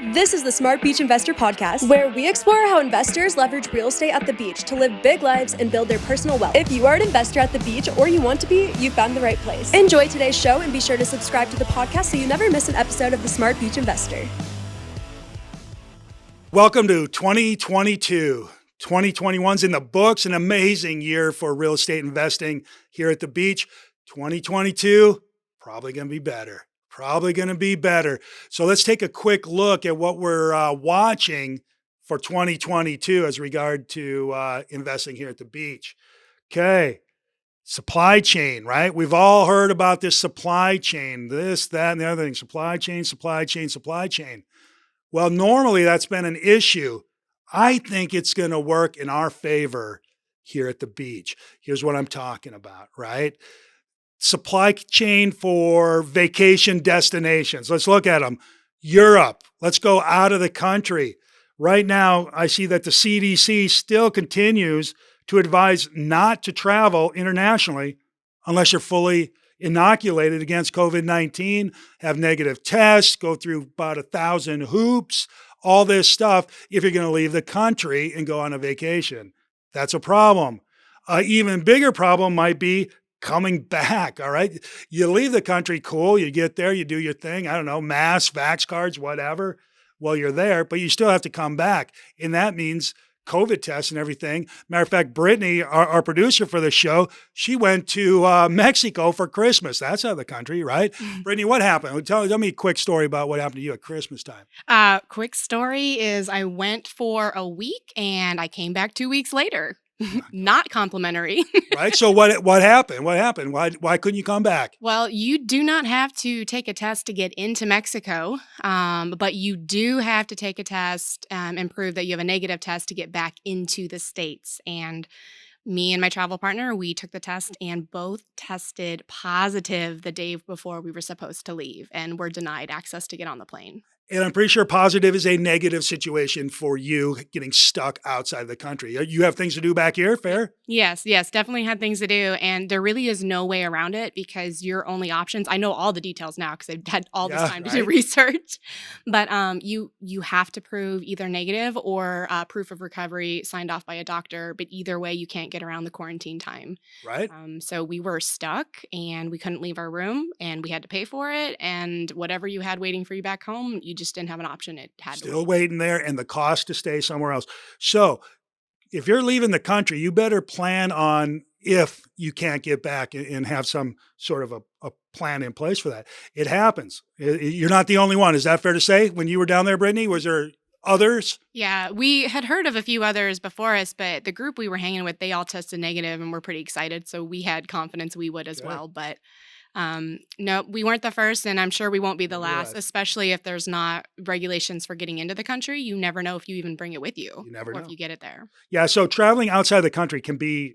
This is the Smart Beach Investor Podcast, where we explore how investors leverage real estate at the beach to live big lives and build their personal wealth. If you are an investor at the beach or you want to be, you found the right place. Enjoy today's show and be sure to subscribe to the podcast so you never miss an episode of the Smart Beach Investor. Welcome to 2022. 2021's in the books, an amazing year for real estate investing here at the beach. 2022, probably going to be better. So let's take a quick look at what we're watching for 2022 as regard to investing here at the beach. Okay. Supply chain, right? We've all heard about this supply chain, this, that, and the other thing. Supply chain. Well, normally that's been an issue. I think it's going to work in our favor here at the beach. Here's what I'm talking about, right? Supply chain for vacation destinations. Let's look at them. Europe. Let's go out of the country. Right now, I see that the CDC still continues to advise not to travel internationally unless you're fully inoculated against COVID-19, have negative tests, go through about 1,000 hoops, all this stuff if you're going to leave the country and go on a vacation. That's a problem. Even bigger problem might be coming back, all right? You leave the country, cool, you get there, you do your thing, I don't know, mask, vax cards, whatever, while you're there, but you still have to come back. And that means COVID tests and everything. Matter of fact, Brittany, our producer for the show, she went to Mexico for Christmas. That's out of the country, right? Brittany, what happened? Tell me a quick story about what happened to you at Christmas time. Quick story is I went for a week and I came back 2 weeks later. Not complimentary. Right? So what happened? What happened? Why couldn't you come back? Well, you do not have to take a test to get into Mexico, but you do have to take a test and prove that you have a negative test to get back into the States. And me and my travel partner, we took the test and both tested positive the day before we were supposed to leave and were denied access to get on the plane. And I'm pretty sure positive is a negative situation for you getting stuck outside the country. You have things to do back here, fair? Yes, definitely had things to do. And there really is no way around it because your only options, I know all the details now because I've had all this time to do research, but you have to prove either negative or proof of recovery signed off by a doctor. But either way, you can't get around the quarantine time. Right. So we were stuck and we couldn't leave our room and we had to pay for it. And whatever you had waiting for you back home, you just didn't have an option. It had still waiting there and the cost to stay somewhere else. So if you're leaving the country, you better plan on if you can't get back and have some sort of a plan in place for that. It happens. You're not the only one. Is that fair to say? When you were down there, Brittany, was there others? Yeah, we had heard of a few others before us, but the group we were hanging with, they all tested negative and we're pretty excited. So we had confidence we would as well. But no, we weren't the first, and I'm sure we won't be the last, especially if there's not regulations for getting into the country. You never know if you even bring it with you. You never know if you get it there. Yeah, so traveling outside the country can be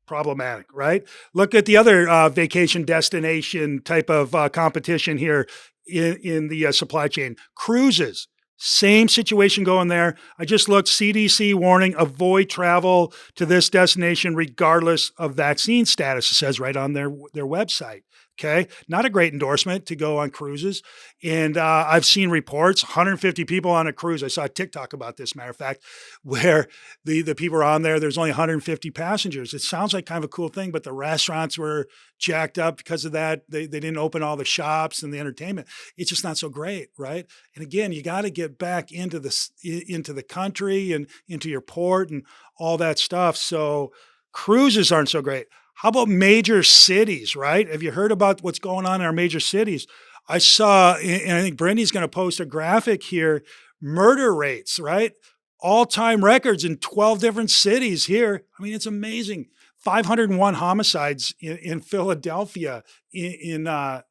problematic, right? Look at the other vacation destination type of competition here in the supply chain. Cruises. Same situation going there. I just looked, CDC warning, avoid travel to this destination regardless of vaccine status, it says right on their website. Okay. Not a great endorsement to go on cruises. And I've seen reports, 150 people on a cruise. I saw a TikTok about this, matter of fact, where the people are on there. There's only 150 passengers. It sounds like kind of a cool thing, but the restaurants were jacked up because of that. They didn't open all the shops and the entertainment. It's just not so great, right? And again, you got to get back into the country and into your port and all that stuff. So cruises aren't so great. How about major cities, right? Have you heard about what's going on in our major cities? I saw, and I think Brittany's going to post a graphic here, murder rates, right? All-time records in 12 different cities here. I mean, it's amazing. 501 homicides in Philadelphia in the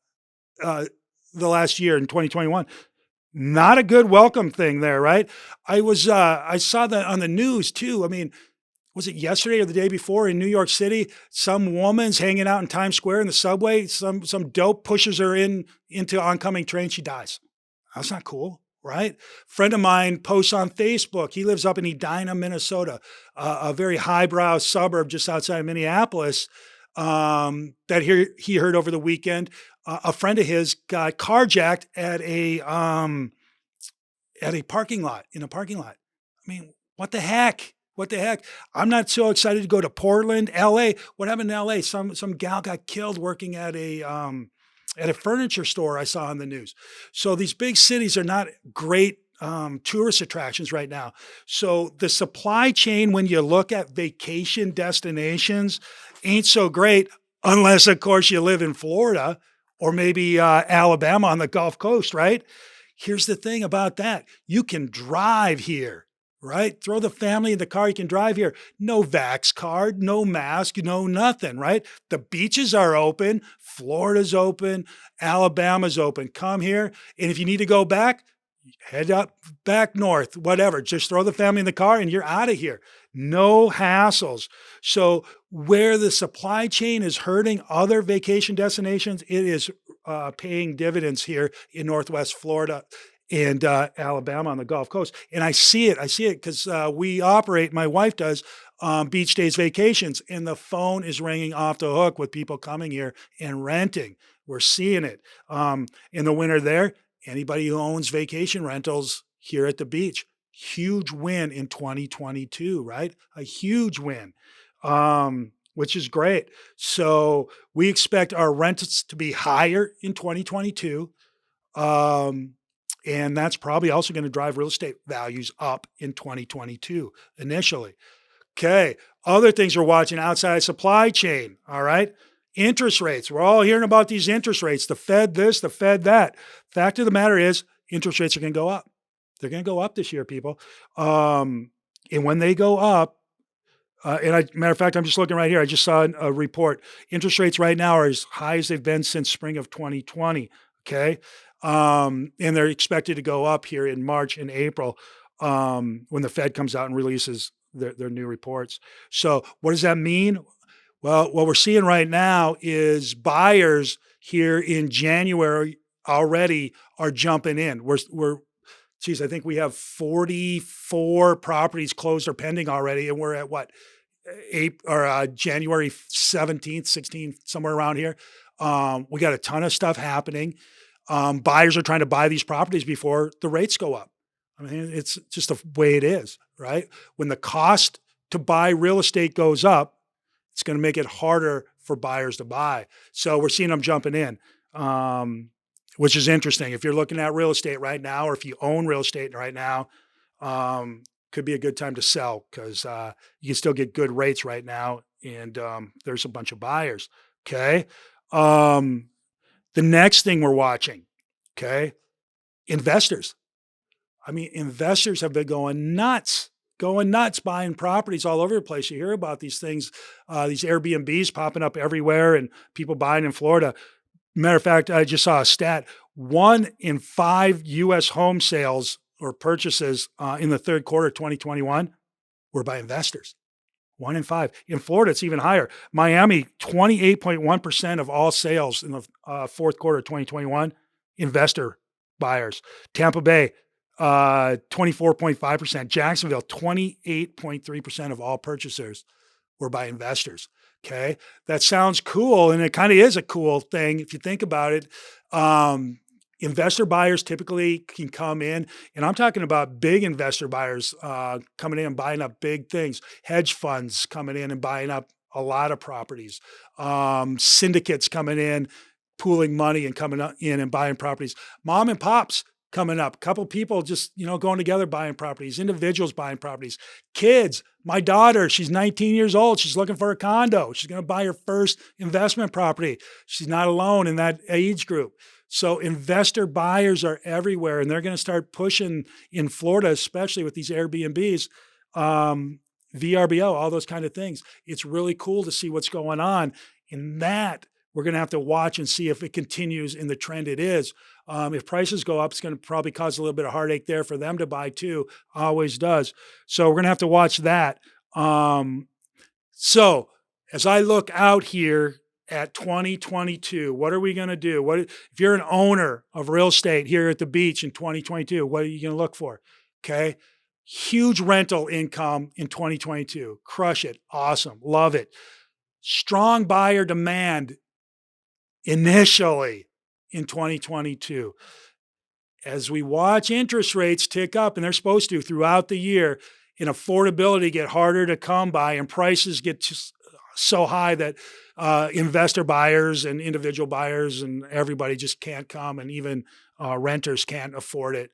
last year in 2021. Not a good welcome thing there, right? I saw that on the news too. I mean, was it yesterday or the day before in New York City? Some woman's hanging out in Times Square in the subway. Some dope pushes her into oncoming train. She dies. That's not cool, right? Friend of mine posts on Facebook. He lives up in Edina, Minnesota, a very highbrow suburb just outside of Minneapolis. That he heard over the weekend. A friend of his got carjacked at at a parking lot, in a parking lot. I mean, what the heck? What the heck? I'm not so excited to go to Portland, LA. What happened in LA? Some gal got killed working at a furniture store I saw on the news. So these big cities are not great tourist attractions right now. So the supply chain, when you look at vacation destinations, ain't so great unless, of course, you live in Florida or maybe Alabama on the Gulf Coast, right? Here's the thing about that. You can drive here, right? Throw the family in the car. You can drive here. No vax card, no mask, no nothing, right? The beaches are open. Florida's open. Alabama's open. Come here. And if you need to go back, head up back north, whatever. Just throw the family in the car and you're out of here. No hassles. So where the supply chain is hurting other vacation destinations, it is paying dividends here in Northwest Florida and Alabama on the Gulf Coast. And I see it. I see it because we operate, my wife does, Beach Days Vacations, and the phone is ringing off the hook with people coming here and renting. We're seeing it. In the winter there, anybody who owns vacation rentals here at the beach, huge win in 2022, right? A huge win, which is great. So we expect our rents to be higher in 2022. And that's probably also going to drive real estate values up in 2022 initially. Okay. Other things we're watching outside supply chain. All right. Interest rates. We're all hearing about these interest rates, the Fed this, the Fed that. Fact of the matter is, interest rates are going to go up. They're going to go up this year, people. And when they go up, matter of fact, I'm just looking right here. I just saw a report. Interest rates right now are as high as they've been since spring of 2020. Okay. And they're expected to go up here in March and April when the Fed comes out and releases their new reports. So what does that mean? Well, what we're seeing right now is buyers here in January already are jumping in. I think we have 44 properties closed or pending already, and we're at what, January 17th, 16th, somewhere around here. We got a ton of stuff happening. Buyers are trying to buy these properties before the rates go up. I mean, it's just the way it is, right? When the cost to buy real estate goes up, it's going to make it harder for buyers to buy. So we're seeing them jumping in, which is interesting. If you're looking at real estate right now, or if you own real estate right now, could be a good time to sell because you can still get good rates right now. And there's a bunch of buyers. Okay. The next thing we're watching, okay, investors. I mean, investors have been going nuts buying properties all over the place. You hear about these things, these Airbnbs popping up everywhere and people buying in Florida. Matter of fact, I just saw a stat. 1 in 5 U.S. home sales or purchases in the third quarter of 2021 were by investors. 1 in 5. In Florida, it's even higher. Miami, 28.1% of all sales in the fourth quarter of 2021, investor buyers. Tampa Bay, 24.5%. Jacksonville, 28.3% of all purchasers were by investors. Okay. That sounds cool. And it kind of is a cool thing if you think about it. Investor buyers typically can come in, and I'm talking about big investor buyers coming in and buying up big things, hedge funds coming in and buying up a lot of properties, syndicates coming in, pooling money and coming in and buying properties, mom and pops coming up, a couple people just, going together buying properties, individuals buying properties, kids. My daughter, she's 19 years old. She's looking for a condo. She's going to buy her first investment property. She's not alone in that age group. So investor buyers are everywhere, and they're going to start pushing in Florida, especially with these Airbnbs, VRBO, all those kind of things. It's really cool to see what's going on. In that, we're going to have to watch and see if it continues in the trend it is. If prices go up, it's going to probably cause a little bit of heartache there for them to buy too. Always does. So we're going to have to watch that. So as I look out here at 2022, what are we going to do? If you're an owner of real estate here at the beach in 2022, what are you going to look for? Okay. Huge rental income in 2022. Crush it. Awesome. Love it. Strong buyer demand initially in 2022. as we watch interest rates tick up, and they're supposed to throughout the year, and affordability get harder to come by, and prices get just so high that investor buyers and individual buyers and everybody just can't come, and even renters can't afford it,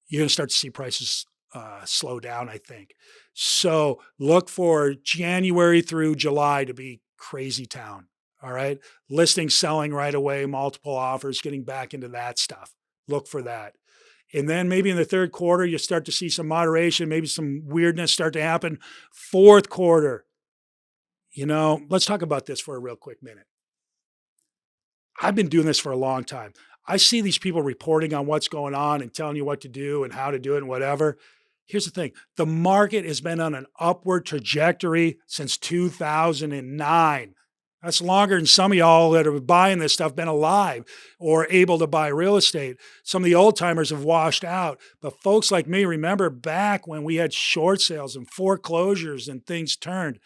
you're going to start to see prices slow down, I think. So look for January through July to be crazy town. All right. Listings selling right away, multiple offers, getting back into that stuff. Look for that. And then maybe in the third quarter, you start to see some moderation, maybe some weirdness start to happen. Fourth quarter, let's talk about this for a real quick minute. I've been doing this for a long time. I see these people reporting on what's going on and telling you what to do and how to do it and whatever. Here's the thing. The market has been on an upward trajectory since 2009. That's longer than some of y'all that are buying this stuff been alive or able to buy real estate. Some of the old timers have washed out. But folks like me, remember back when we had short sales and foreclosures and things turned.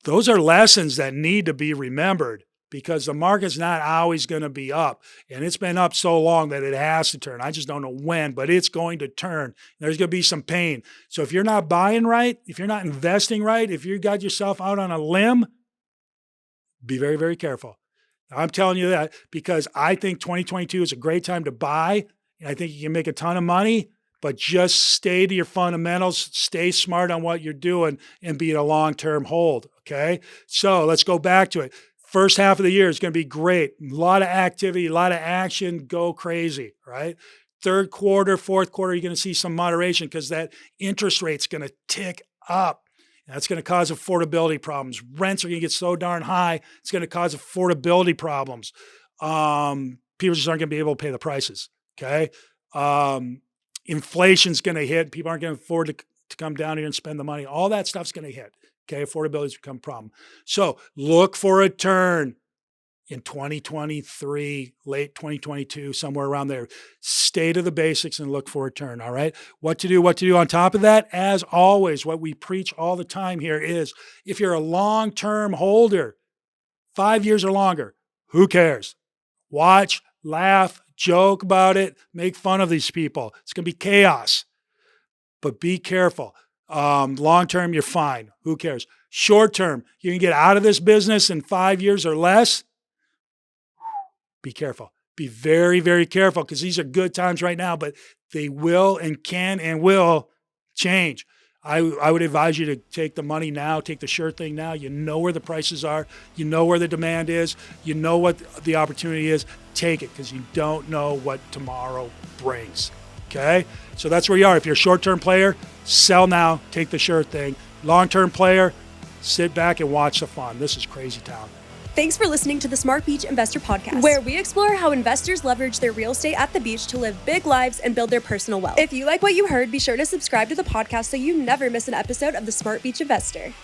Those are lessons that need to be remembered, because the market's not always going to be up. And it's been up so long that it has to turn. I just don't know when, but it's going to turn. There's going to be some pain. So if you're not buying right, if you're not investing right, if you got yourself out on a limb, be very, very careful. I'm telling you that because I think 2022 is a great time to buy. And I think you can make a ton of money, but just stay to your fundamentals, stay smart on what you're doing, and be in a long-term hold. Okay. So let's go back to it. First half of the year is going to be great. A lot of activity, a lot of action, go crazy, right? Third quarter, fourth quarter, you're going to see some moderation because that interest rate's going to tick up. That's going to cause affordability problems. Rents are going to get so darn high, it's going to cause affordability problems. People just aren't going to be able to pay the prices, okay? Inflation's going to hit. People aren't going to afford to come down here and spend the money. All that stuff's going to hit, okay? Affordability's become a problem. So look for a turn in 2023, late 2022, somewhere around there. Stay to the basics and look for a turn, all right? What to do on top of that? As always, what we preach all the time here is if you're a long-term holder, 5 years or longer, who cares? Watch, laugh, joke about it, make fun of these people. It's going to be chaos, but be careful. Long-term, you're fine. Who cares? Short-term, you can get out of this business in 5 years or less. Be careful. Be very, very careful because these are good times right now, but they will and can and will change. I would advise you to take the money now, take the sure thing now. You know where the prices are. You know where the demand is. You know what the opportunity is. Take it because you don't know what tomorrow brings. Okay? So that's where you are. If you're a short-term player, sell now, take the sure thing. Long-term player, sit back and watch the fun. This is crazy town. Thanks for listening to the Smart Beach Investor Podcast, where we explore how investors leverage their real estate at the beach to live big lives and build their personal wealth. If you like what you heard, be sure to subscribe to the podcast so you never miss an episode of the Smart Beach Investor.